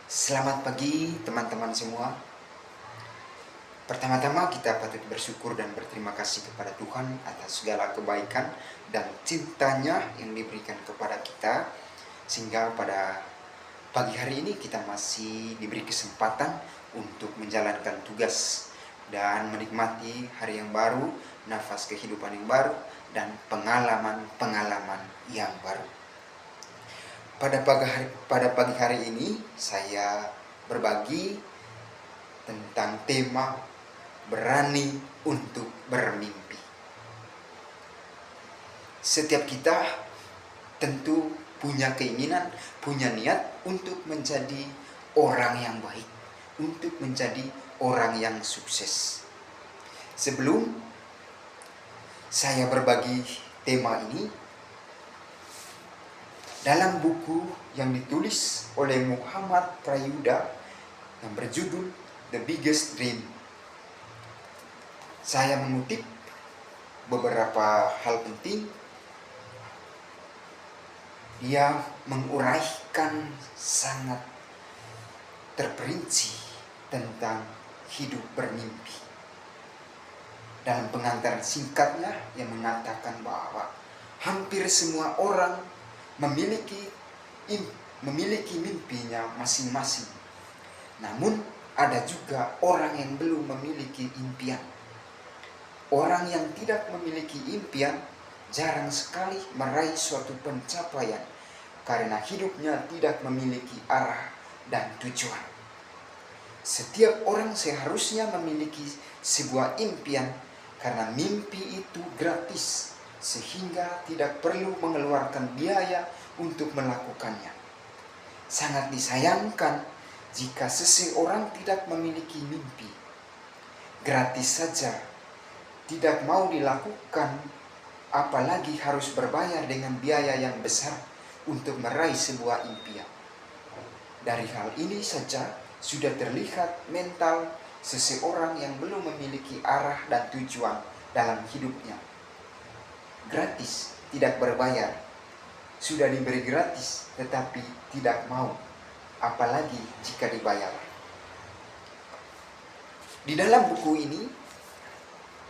Selamat pagi teman-teman semua. Pertama-tama kita patut bersyukur dan berterima kasih kepada Tuhan atas segala kebaikan dan cintanya yang diberikan kepada kita. Sehingga pada pagi hari ini kita masih diberi kesempatan untuk menjalankan tugas dan menikmati hari yang baru, nafas kehidupan yang baru, dan pengalaman-pengalaman yang baru. Pada pagi hari ini saya berbagi tentang tema berani untuk bermimpi. Setiap kita tentu punya keinginan, punya niat untuk menjadi orang yang baik, untuk menjadi orang yang sukses. Sebelum saya berbagi tema ini, dalam buku yang ditulis oleh Muhammad Prayuda yang berjudul The Biggest Dream, saya mengutip beberapa hal penting. Dia menguraikan sangat terperinci tentang hidup bermimpi. Dalam pengantar singkatnya yang mengatakan bahwa hampir semua orang memiliki mimpinya masing-masing. Namun ada juga orang yang belum memiliki impian. Orang yang tidak memiliki impian jarang sekali meraih suatu pencapaian karena hidupnya tidak memiliki arah dan tujuan. Setiap orang seharusnya memiliki sebuah impian karena mimpi itu gratis sehingga tidak perlu mengeluarkan biaya untuk melakukannya. Sangat disayangkan jika seseorang tidak memiliki mimpi. Gratis saja tidak mau dilakukan, apalagi harus berbayar dengan biaya yang besar untuk meraih sebuah impian. Dari hal ini saja sudah terlihat mental seseorang yang belum memiliki arah dan tujuan dalam hidupnya. Gratis, tidak berbayar. Sudah diberi gratis tetapi tidak mau, apalagi jika dibayar. Di dalam buku ini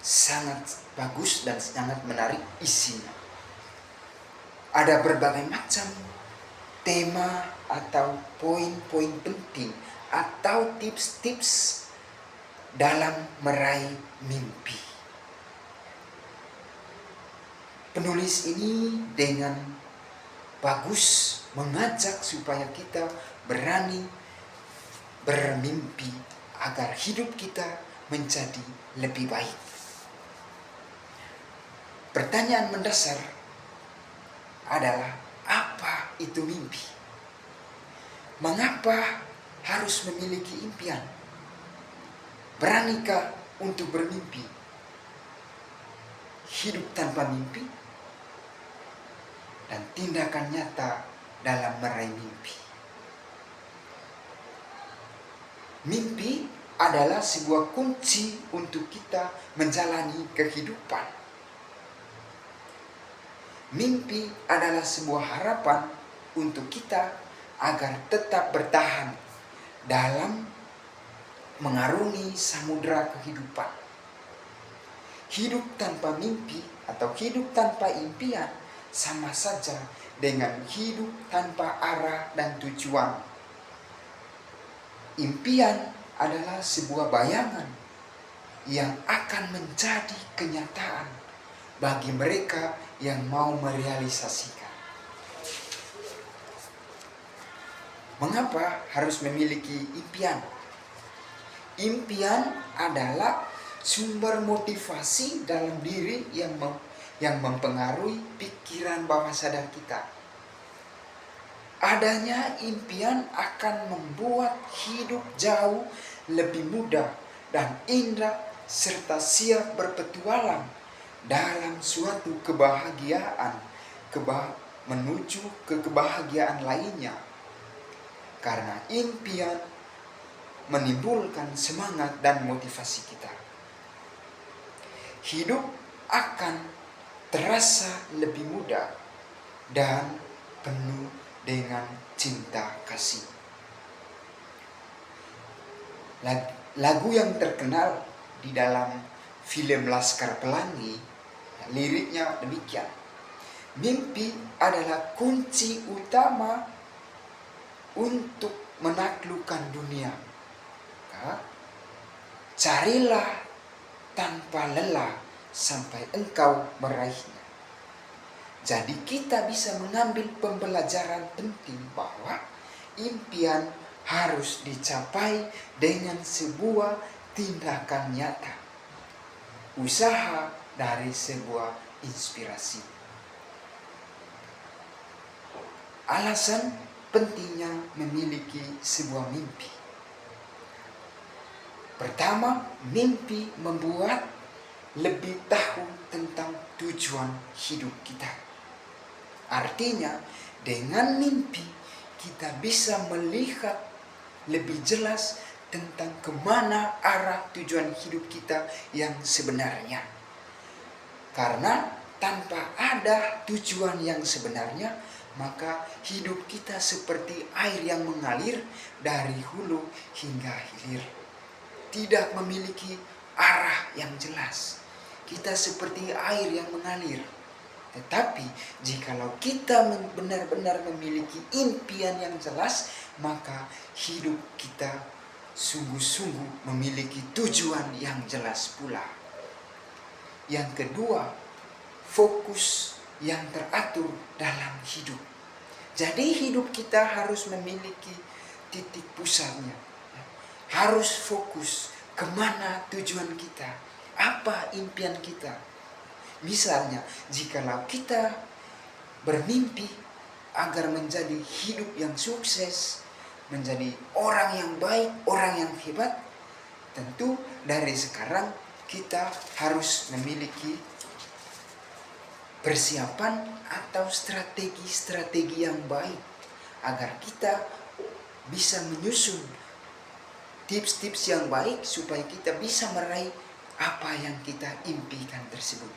sangat bagus dan sangat menarik isinya. Ada berbagai macam tema atau poin-poin penting atau tips-tips dalam meraih mimpi. Penulis ini dengan bagus mengajak supaya kita berani bermimpi agar hidup kita menjadi lebih baik. Pertanyaan mendasar adalah, apa itu mimpi? Mengapa harus memiliki impian? Beranikah untuk bermimpi? Hidup tanpa mimpi dan tindakan nyata dalam meraih mimpi. Mimpi adalah sebuah kunci untuk kita menjalani kehidupan. Mimpi adalah sebuah harapan untuk kita agar tetap bertahan dalam mengarungi samudera kehidupan. Hidup tanpa mimpi atau hidup tanpa impian sama saja dengan hidup tanpa arah dan tujuan. Impian adalah sebuah bayangan yang akan menjadi kenyataan bagi mereka yang mau merealisasikan. Mengapa harus memiliki impian? Impian adalah sumber motivasi dalam diri yang mempengaruhi pikiran bawah sadar kita. Adanya impian akan membuat hidup jauh lebih mudah dan indah serta siap berpetualang dalam suatu kebahagiaan menuju ke kebahagiaan lainnya. Karena impian menimbulkan semangat dan motivasi kita. Hidup akan terasa lebih mudah dan penuh dengan cinta kasih. Lagu yang terkenal di dalam film Laskar Pelangi, liriknya demikian. Mimpi adalah kunci utama untuk menaklukkan dunia. Carilah tanpa lelah sampai engkau meraihnya. Jadi kita bisa mengambil pembelajaran penting bahwa impian harus dicapai dengan sebuah tindakan nyata. Usaha dari sebuah inspirasi. Alasan pentingnya memiliki sebuah mimpi. Pertama, mimpi membuat lebih tahu tentang tujuan hidup kita. Artinya, dengan mimpi kita bisa melihat lebih jelas tentang kemana arah tujuan hidup kita yang sebenarnya. Karena tanpa ada tujuan yang sebenarnya, maka hidup kita seperti air yang mengalir dari hulu hingga hilir. Tidak memiliki arah yang jelas. Kita seperti air yang mengalir. Tetapi jikalau kita benar-benar memiliki impian yang jelas, maka hidup kita sungguh-sungguh memiliki tujuan yang jelas pula. Yang kedua, fokus yang teratur dalam hidup. Jadi hidup kita harus memiliki titik pusatnya. Harus fokus kemana tujuan kita, apa impian kita. Misalnya, jikalau kita bermimpi agar menjadi hidup yang sukses, menjadi orang yang baik, orang yang hebat, tentu dari sekarang kita harus memiliki persiapan atau strategi-strategi yang baik agar kita bisa menyusun tips-tips yang baik supaya kita bisa meraih apa yang kita impikan tersebut.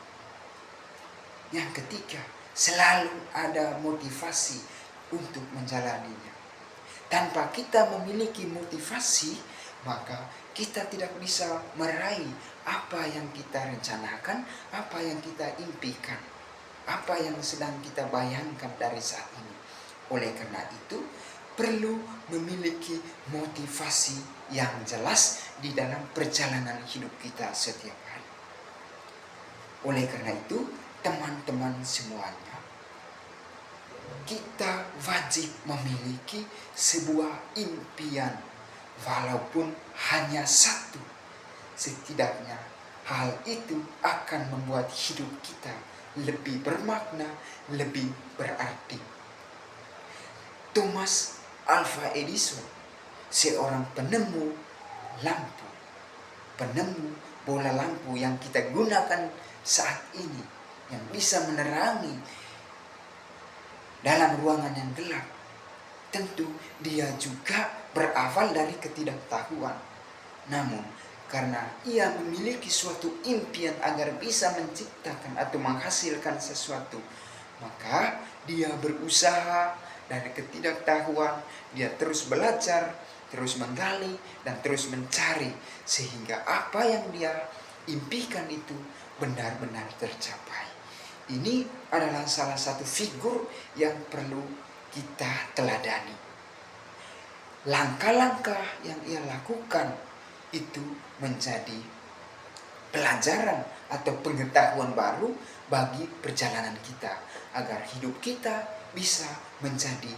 Yang ketiga, selalu ada motivasi untuk menjalaninya. Tanpa kita memiliki motivasi, maka kita tidak bisa meraih apa yang kita rencanakan, apa yang kita impikan, apa yang sedang kita bayangkan dari saat ini. Oleh karena itu, perlu memiliki motivasi yang jelas di dalam perjalanan hidup kita setiap hari. Oleh karena itu, teman-teman semuanya, kita wajib memiliki sebuah impian, walaupun hanya satu. Setidaknya hal itu akan membuat hidup kita lebih bermakna, lebih berarti. Thomas Alva Edison, seorang penemu lampu, penemu bola lampu yang kita gunakan saat ini, yang bisa menerangi dalam ruangan yang gelap. Tentu dia juga berawal dari ketidaktahuan. Namun karena ia memiliki suatu impian agar bisa menciptakan atau menghasilkan sesuatu, maka dia berusaha dari ketidaktahuan. Dia terus belajar, terus menggali, dan terus mencari, sehingga apa yang dia impikan itu benar-benar tercapai. Ini adalah salah satu figur yang perlu kita teladani. Langkah-langkah yang ia lakukan itu menjadi pelajaran atau pengetahuan baru bagi perjalanan kita, agar hidup kita bisa menjadi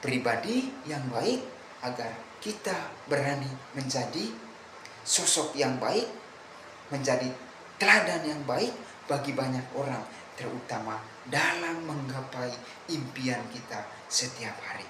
pribadi yang baik, agar kita berani menjadi sosok yang baik, menjadi teladan yang baik bagi banyak orang, terutama dalam menggapai impian kita setiap hari.